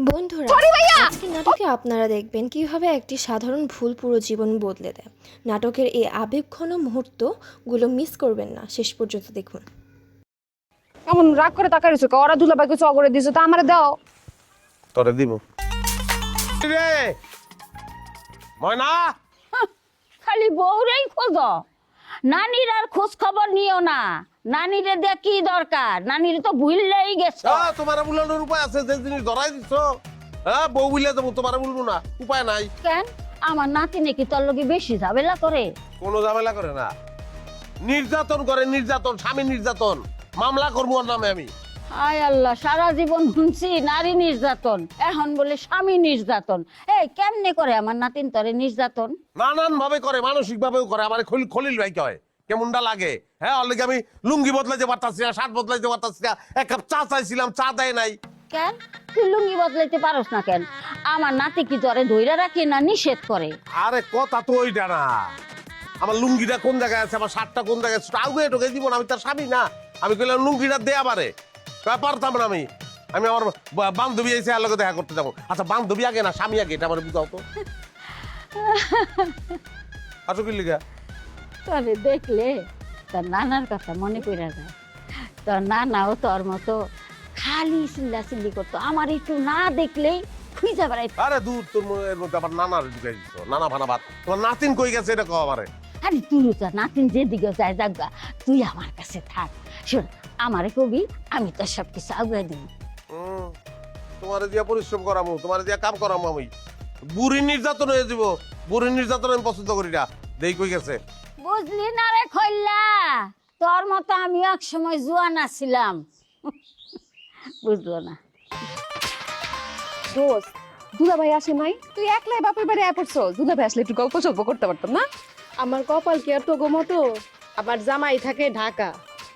বন্ধুরা, আজকের নাটকে আপনারা দেখবেন কিভাবে একটি সাধারণ ভুল পুরো জীবন বদলে দেয়। নাটকের এই আবেগঘন মুহূর্তগুলো মিস করবেন না, শেষ পর্যন্ত দেখুন। এমন রাগ করে তাকাই রইছো, ওরা দুলাভাইকে চ করে দিছো, তা আমারে দাও। তোরে দিব রে ময়না। খালি বউরেই খোঁজ, নানির আর খোঁজ খবর নিও না। নানিরে দিয়ে কি দরকার, নানির তো ভুললেই গেছো। তোমার বুলানোর উপায় আছে, যে জিনিস ধরাই দিছ। হ্যাঁ, বউ বুলিয়ে দেবো, তোমার বলবো না, উপায় নাই। কেন আমার নাতি নাকি তোর লগে বেশি ঝামেলা করে? কোনো ঝামেলা করে না, নির্যাতন করে, নির্যাতন, স্বামী নির্যাতন, মামলা করবো ওর নামে আমি। হায় আল্লাহ, সারা জীবন শুনছি নারী নির্যাতন, এখন বলে স্বামী নির্যাতন। এই কেমনে করে আমার নাতিন তোরে নির্যাতন? নানান ভাবে করে, মানসিক ভাবেও করে। আমার খলিল ভাই কয় কেমনটা লাগে। হ্যাঁ, অলরেডি আমি লুঙ্গি বদলাইতে পারতাছি না, শার্ট বদলাইতে পারতাছি না, এক কাপ চা চাইছিলাম, চা দেয় নাই। কেন তুই লুঙ্গি বদলাইতে পারস না কেন? আমার নাতি কি তোরে ধইরা রাখে না নিষেধ করে? আরে কথা তো ওইটা না, আমার লুঙ্গিটা কোন জায়গায় আছে, আমার শার্টটা কোন জায়গায় আছে, আগে ঢোকে দিব না। আমি তার স্বামী না, আমি কইলাম লুঙ্গিটা দে আমারে, পারতাম না। আমি আমার বান্ধবী এসে আর লোকে দেখা করতে যাবো। আচ্ছা, বান্ধবী আগে না স্বামী আগে, এটা আমার বুঝাও তো। আচ্ছা, কি লিখা তোরে দেখলে তোর নানার কথা মনে পড়ে যায়। তোর নানাও তোর মতো খালি চিল্লা চিল্লি করতো, আমার একটু না দেখলেই খুঁজে বেড়াইতো। আরে দূর, তোর এর মধ্যে আবার নানার ঢুকাই দিচ্ছ, নানা ভানা ভাত। তোমার নাতিন কই গেছে এটা কও আমারে। আরে তুই তো নাতিন যেদিকে যায় যাগা, তুই আমার কাছে থাক। শোন, আমারে কবি, আমি তোর সবকিছু আগুয়ে দিব। তোমার দিয়া পরিশ্রম করামু, তোমার দিয়া কাম করামু আমি। বুড়ি নির্যাতন হয়ে যাব, বুড়ি নির্যাতন আমি পছন্দ করি না। দেই কই গেছে। বুঝলি না রে খল্লা, তোর মতো আমি এক সময় জুয়ান আছিলাম, বুঝলো না। দোস্ত, দুলাভাই আসে নাই, তুই একলাই বাপের বাড়ি আয় পড়ছো। দুলাভাই আসলে একটু গল্প সল্প করতে পারতাম না? আমার কপাল কি আর তো গোমতো? আবার জামাই থাকে ঢাকা,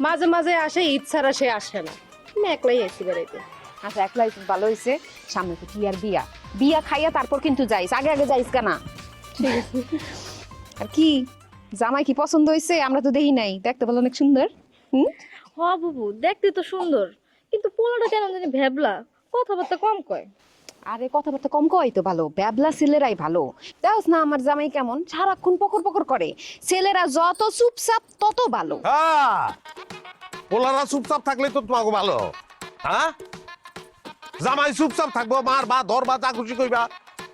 মাঝে মাঝে আসে, ঈদ ছাড়া সে আসে না। আমি একলাই এসি বেড়াইতে। আচ্ছা, একলাই ভালো হয়েছে। সামনে তো ক্লিয়ার বিয়া, বিয়া খাইয়া তারপর কিন্তু যাইস, আগে আগে যাইস কেনা। ঠিক আছে। আর কি জামাই কি পছন্দ হয়েছে? আমরা তো দেখি নাই, দেখতে বলো অনেক সুন্দর। হ বুবু, দেখতে তো সুন্দর, কিন্তু পোলাটা কেন জানি ভেবলা, কথাবার্তা কম কয়। আরে কথাবার্তা কম কয় তো ভালো, ব্যাবলা ছেলেরাই ভালো। দেখোস না আমার জামাই কেমন, সারাক্ষণ পকর পকর করে। ছেলেরা যত চুপচাপ তত ভালো। হ্যাঁ, পোলারা চুপচাপ থাকলে তো তোমাকে ভালো। হ্যাঁ, জামাই চুপচাপ থাকবো, মার বা ধর বা যা খুশি কইবা,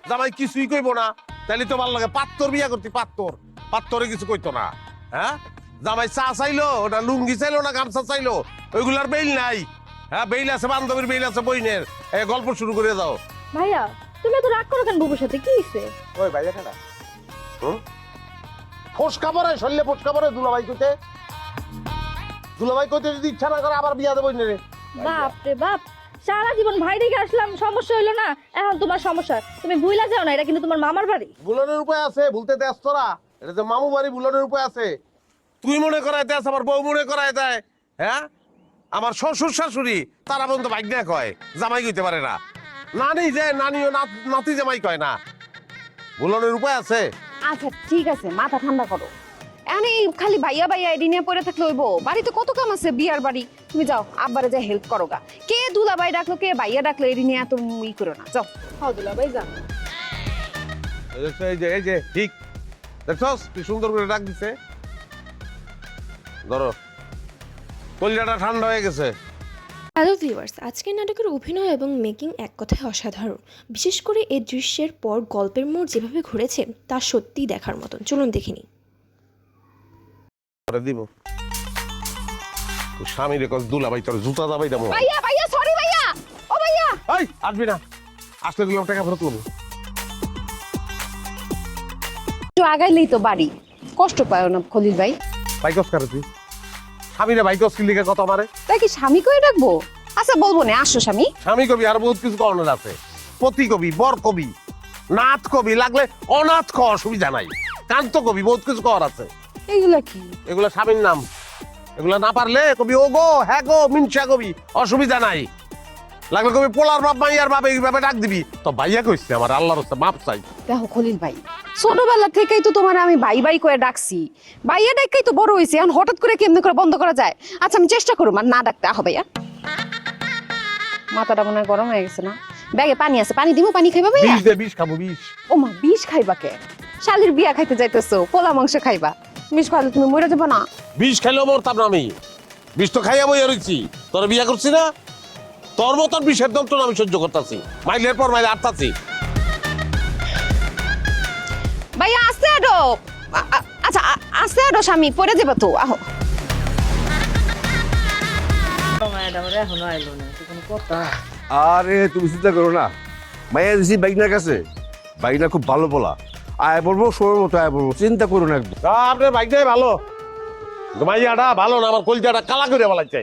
জামাই কিছুই কইব না, তাহলে তো ভালো লাগে। পাত্তর বিয়া করতি, পাত্তর, পাত্তরে কিছু কইতো না। হ্যাঁ, জামাই চা চাইলো, ওটা লুঙ্গি চাইলো না গামছা চাইলো, ওইগুলার বেইল নাই। হ্যাঁ, বেইল আছে বান্ধবীর, বেইল আছে বইনের। গল্প শুরু করে দাও। ভাইয়া, তুমি এত রাগ করো কেন বুবুর সাথে? কি হইছে? ওই ভাইয়া কেনা ফোসকা পরে, শরীরে ফোসকা পরে। দুলাভাই কইতে, দুলাভাই কইতে যদি ইচ্ছা না করে আবার বিয়া দেবো রে। বাপ রে বাপ, সারা জীবন ভাই দেখে আসলাম, সমস্যা হইলো না, এখন তোমার সমস্যা। তুমি ভুইলা যাও না, এটা কিন্তু তোমার মামার বাড়ি। বুলনের উপায় আছে, ভুলতে দেস তোরা? এটা তো মামু বাড়ি, বুলনের উপায় আছে। তুই মনে করাই দেস, আমার বউ মনে করাই দেয়। হ্যাঁ, আমার শ্বশুর শাশুড়ি তারা পর্যন্ত ভাগ্যা কয়, জামাই কইতে পারে না। নানি যে নানিও নাতি জামাই কয় না। বুলনের উপায় আছে। আচ্ছা ঠিক আছে, মাথা ঠান্ডা করো। এনে খালি ভাইয়া ভাইয়া এডি নিয়ে পড়ে থাকলে হইব? বাড়িতে কত কাম আছে, বিয়ার বাড়ি। তুমি যাও, আব্বারে যা হেল্প করো গা। কে দুলাভাই ডাকলো, কে ভাইয়া ডাকলো, এডি নিয়ে এত ই করো না, যাও। হদুলা ভাই যা। এই যে ঠিক দেখছস, কি সুন্দর করে ডাক দিছে। ধরো, কলিজাটা ঠান্ডা হয়ে গেছে। হ্যালো ভিউয়ার্স, আজকের নাটকের অভিনয় এবং মেকিং এক কথায় অসাধারণ। বিশেষ করে এই দৃশ্যের পর গল্পের মোড় যেভাবে ঘুরেছে তা সত্যিই দেখার মতন। চলুন দেখিনি। দিব স্বামী রে কস, দুলাভাই তোর জুতা দাবাই দেবো। ভাইয়া ভাইয়া, সরি ভাইয়া, ও ভাইয়া। এই আসবি না, আসলে দিলাম টাকা ফেরত নেবো। একটু আগাইলেই তো বাড়ি, কষ্ট পায় না খলিল ভাই। বাইকস কারে তুই? স্বামী রে বাইকস কি লিখে কথা মারে? তাই কি স্বামী কই ডাকবো? আচ্ছা বলবো না, আসো স্বামী। স্বামী কবি আর বহুত কিছু করণের আছে। পতি কবি, বর কবি, নাথ কবি, লাগলে অনাথ ক, অসুবিধা নাই। কান্ত কবি, বহুত কিছু কর আছে। এইগুলা কি? এগুলা স্বামীর নাম। এগুলা না পারলে কবি ও গো, হ্যাঁ গো, মিনসা কবি, অসুবিধা নাই। লাগলে কবি পোলার বাপ মাইয়ার বাপ এইভাবে ডাক দিবি। তো ভাইয়া কইছে, আমার আল্লাহর রাস্তা মাপ চাই। দেখো খলিল ভাই, ছোটবেলা থেকেই তো তোমার আমি ভাই ভাই করে ডাকছি, ভাইয়া ডাকাই তো বড় হয়েছে, এখন হঠাৎ করে কেমনে করে বন্ধ করা যায়? আচ্ছা আমি চেষ্টা করুম আর না ডাকতে। আহ ভাইয়া, মাথাটা মনে হয় গরম হয়ে গেছে না? ব্যাগে পানি আছে, পানি দিমু, পানি খাইবা ভাইয়া? বিষ দে, বিষ খাবো, বিষ। ও মা, বিষ খাইবা কে? শালির বিয়া খাইতে যাইতেছো, পোলা মাংস খাইবা, বিষ খাইলে তুমি মরে যাবে না? বিষ খাইলেও মরতাম না আমি। বিষ তো খাইয়া বইয়া রইছি। তোর বিয়া করছি না, তোর মতন বিষের যন্ত্রণা আমি সহ্য করতেছি, মাইলের পর মাইলে আটতাছি। ভাইয়া আস্তে আডো। আচ্ছা আস্তে আডো, স্বামী পড়ে যাবে তো, আহো। আরে তুমি চিন্তা করো না, মাইয়া দিছি বাইকনার কাছে, বাইকনা খুব ভালো বলা, আয় বলবো সময় মতো আয় বলবো, চিন্তা করো না একদম। আপনার বাইকটাই ভালো, মাইয়াটা ভালো না, আমার কলজাটা কালা করে বলাইছে।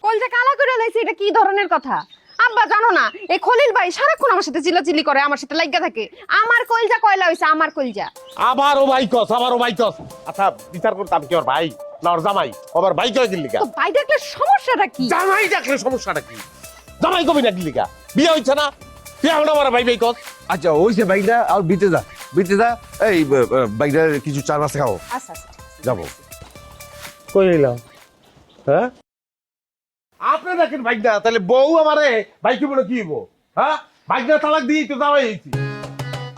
কলজা কালা করে লাইছে, এটা কি ধরনের কথা? আব্বা জানো না, এই খলিল ভাই সারাক্ষণ আমার সাথে চিল্লাচিল্লি করে, আমার সাথে লাগা থাকে। আমার কলজা কয়লা হইছে, আমার কলজা। আবারও বাইকস, আবারও বাইকস। আচ্ছা বিচার করতাম কি ওর ভাই না ওর জামাই? আমার ভাই কয় কিল্লিকা? তো ভাই দেখলে সমস্যাটা কি? জামাই ডাকলে সমস্যাটা কি? জামাই কবি না কিল্লিকা? বিয়ে হইছে না, তুই এখন আমার ভাই বাইকস। আচ্ছা ওই যে বাইকটা আর বিতে যা, এই বাইকটার কিছু চা নাস্তা খাও, আচ্ছা আচ্ছা, যাবো। কই এলাম? হ্যাঁ আপনি দেখেন বাইক না, তাহলে বউ আমারে বাইকে বলে কি হইব? হ্যাঁ বাইক না তালাক দিই তো জামাই হইছি।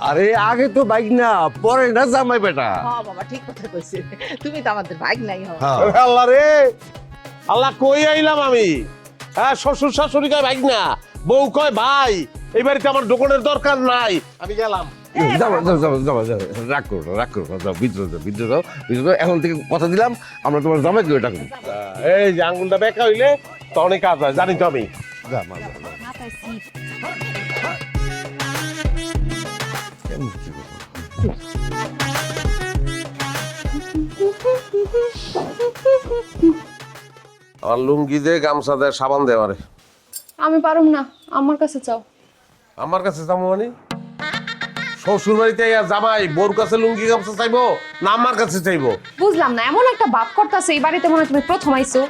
আরে আগে তো বাইক না, পরে না জামাই বেটা। হ্যাঁ বাবা, ঠিক কথা কইছে, তুমি তো আমাদের ভাগ নাই হও। হ্যাঁ। আরে আল্লাহ রে, আল্লাহ কই আইলাম আমি? হ্যাঁ শ্বশুর শাশুড়ি কয় বাইক না, বউ কয় ভাই, এই বাড়িতে আমার দোকানের দরকার নাই, আমি গেলাম। রাগ করো যাও, ভিতরে যাও। এখন থেকে কথা দিলাম, আমরা তোমার জামাইকে ওটা করি। এই যে আঙ্গুলটা বেঁকা হইলে তো অনেক কাজ হয়, জানি তো আমি। যা মা, যা। মাথায় সিট। আমার লুঙ্গি দে, গামছা দে, সাবান দে আমারে। আমি পারুম না, আমার কাছে চাও। আমার কাছে যাবো মানে? শ্বশুর বাড়িতে জামাই বোর কাছে লুঙ্গি গামছা চাইবো না আমার কাছে চাইবো? বুঝলাম না, এমন একটা ভাব করতেছে এই বাড়িতে মনে হয় তুমি প্রথম আইছো।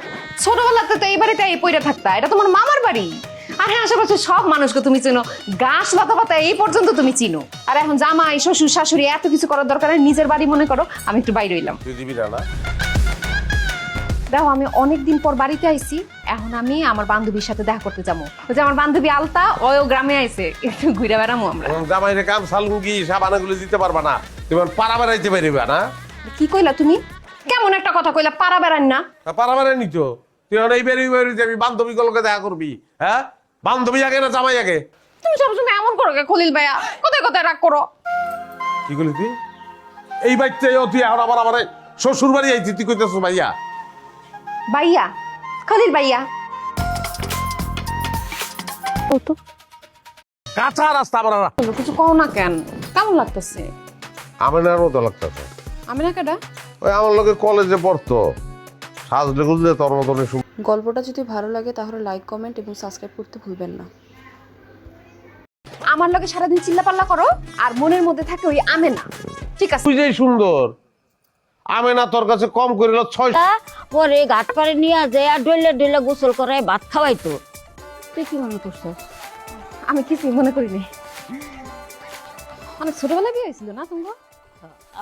ছোটবেলাতে তো এই বাড়িতে এই পইরা থাকতা, এটা তোমার মামার বাড়ি। আর হ্যাঁ, আশেপাশে সব মানুষকে তুমি চিনো, গাছ লতা পাতা এই পর্যন্ত তুমি চিনো। আর এখন জামাই শ্বশুর শাশুড়ি এত কিছু করার দরকার নেই, নিজের বাড়ি মনে করো। আমি একটু বাইরে হইলাম। তুই দিবি না না? দেখো, আমি অনেকদিন পর বাড়িতে আইছি, এখন আমি আমার বান্ধবীর সাথে দেখা করতে যাবো। ওই যে আমার বান্ধবী আলতা, ওও গ্রামে আইছে, একটু ঘুরে বেড়ামো আমরা। জামাই রে গামছা লুঙ্গি সাবান এগুলো দিতে পারবা না, তুমি পাড়া বেড়াইতে পারিবা না? কি কইলা তুমি? কেমন একটা কথা কইলা, পাড়া বেড়ান না? পাড়া বেড়াই নিত তুই এখন এই বেরিয়ে বেরিয়ে যাবি, বান্ধবী গুলোকে দেখা করবি? হ্যাঁ বান্ধবী আগে না জামাই আগে? তুমি সবসময় এমন করো কে খলিল ভাইয়া? কোথায় কোথায় রাগ করো? কি করলি তুই? এই বাচ্চা তুই এখন আবার আমার শ্বশুর বাড়ি আইছি, তুই কইতেছ ভাইয়া? ভাইয়া, খলিল ভাইয়া। ও তো কাঁচা রাস্তা আমার কিছু কও না কেন? কেমন লাগতেছে? আমেনার মতো লাগতেছে। আমি না কেডা? ওই আমার লোকে কলেজে পড়তো, সাজলে গুজলে তোর মতন। গল্পটা যদি ভালো লাগে তাহলে লাইক, কমেন্ট এবং সাবস্ক্রাইব করতে ভুলবেন না। আমার লগে সারাদিন চিল্লাপাল্লা করো আর মনের মধ্যে থাকে ওই আমেনা। ঠিক আছে, তুই যে সুন্দর, আমেনা তোর কাছে কম করিল 6। পরে ঘাট পাড়ে নিয়ে যায় আর ডইলে গোসল করায় ভাত খাওয়াইতো। তুই কি মনে করছিস? আমি কিছুই মনে করি নাই। অনেক ছোটবেলায় বিয়ে হয়েছিল না তোমার?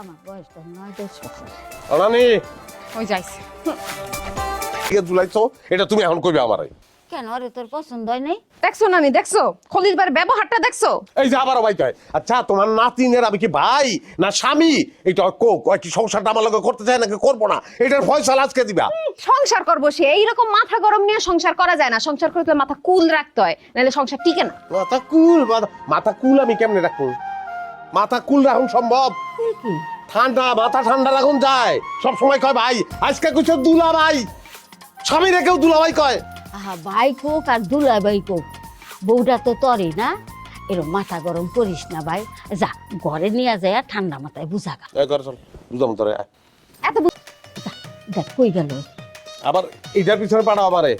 আমার বয়সটা 9-10 বছর। রানী ওই যাইছে। জুলাইছো, এটা তুমি এখন কইবে আমারে? কেন রে, তোর পছন্দ হয় নাই? দেখছো নানি, দেখছো খলিল ভাইয়ের ব্যবহারটা দেখছো? এই যে আবারও ভাই কয়। আচ্ছা তোমার নাতিনের আমি কি ভাই না স্বামী? এটা কোক কি সংসারটা আমার লগে করতে চায় নাকি করবো না, এটার ফয়সালা আজকে দিবা। সংসার করবো সে, এইরকম মাথা গরম নিয়ে সংসার করা যায় না। সংসার করতে মাথা কুল রাখতে হয়, নাহলে সংসার টিকে না। মাথা কুল আমি কেমনে রাখবো? মাথা কুল রাখুন সম্ভব? কি ঠান্ডা মাথা ঠান্ডা রাখুন যায়? সব সময় কয় ভাই, আজকে কইছো দুলা ভাই, স্বামী রেখেও দুলা ভাই কয়। আহা, ভাই কোক আর দুলা ভাই কোক, বউটা তো তরে না। এরকম মাথা গরম করিস না ভাই, যা ঘরে নিয়ে যায় আর ঠান্ডা মাথায় বুঝাগা। বুঝলাম তোরে। এত যা, দেখ কই গেল। আবার এটার পিছনে পাঠাও আমারে।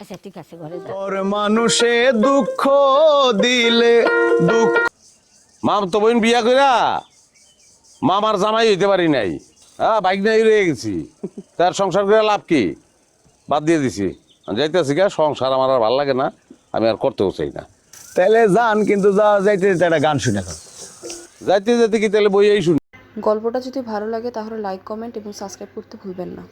আচ্ছা ঠিক আছে, ঘরে যা। তোর মানুষে দুঃখ দিলে দুঃখ। মাম তো বোন বিয়া কইরা মামার জামাই হইতে পারি নাই, হ্যাঁ বাইক নাই রয়ে গেছি। তার সংসার করে লাভ কি? বাদ দিয়ে দিছি, যাইতেছি গা। সংসার আমার আর ভালো লাগে না, আমি আর করতেও চাই না। তাহলে যান, কিন্তু যা যাইতে যেতে একটা গান শুনে যান। যাইতে যেতে কি তাহলে বইয়েই শুনি। গল্পটা যদি ভালো লাগে তাহলে লাইক, কমেন্ট এবং সাবস্ক্রাইব করতে ভুলবেন না।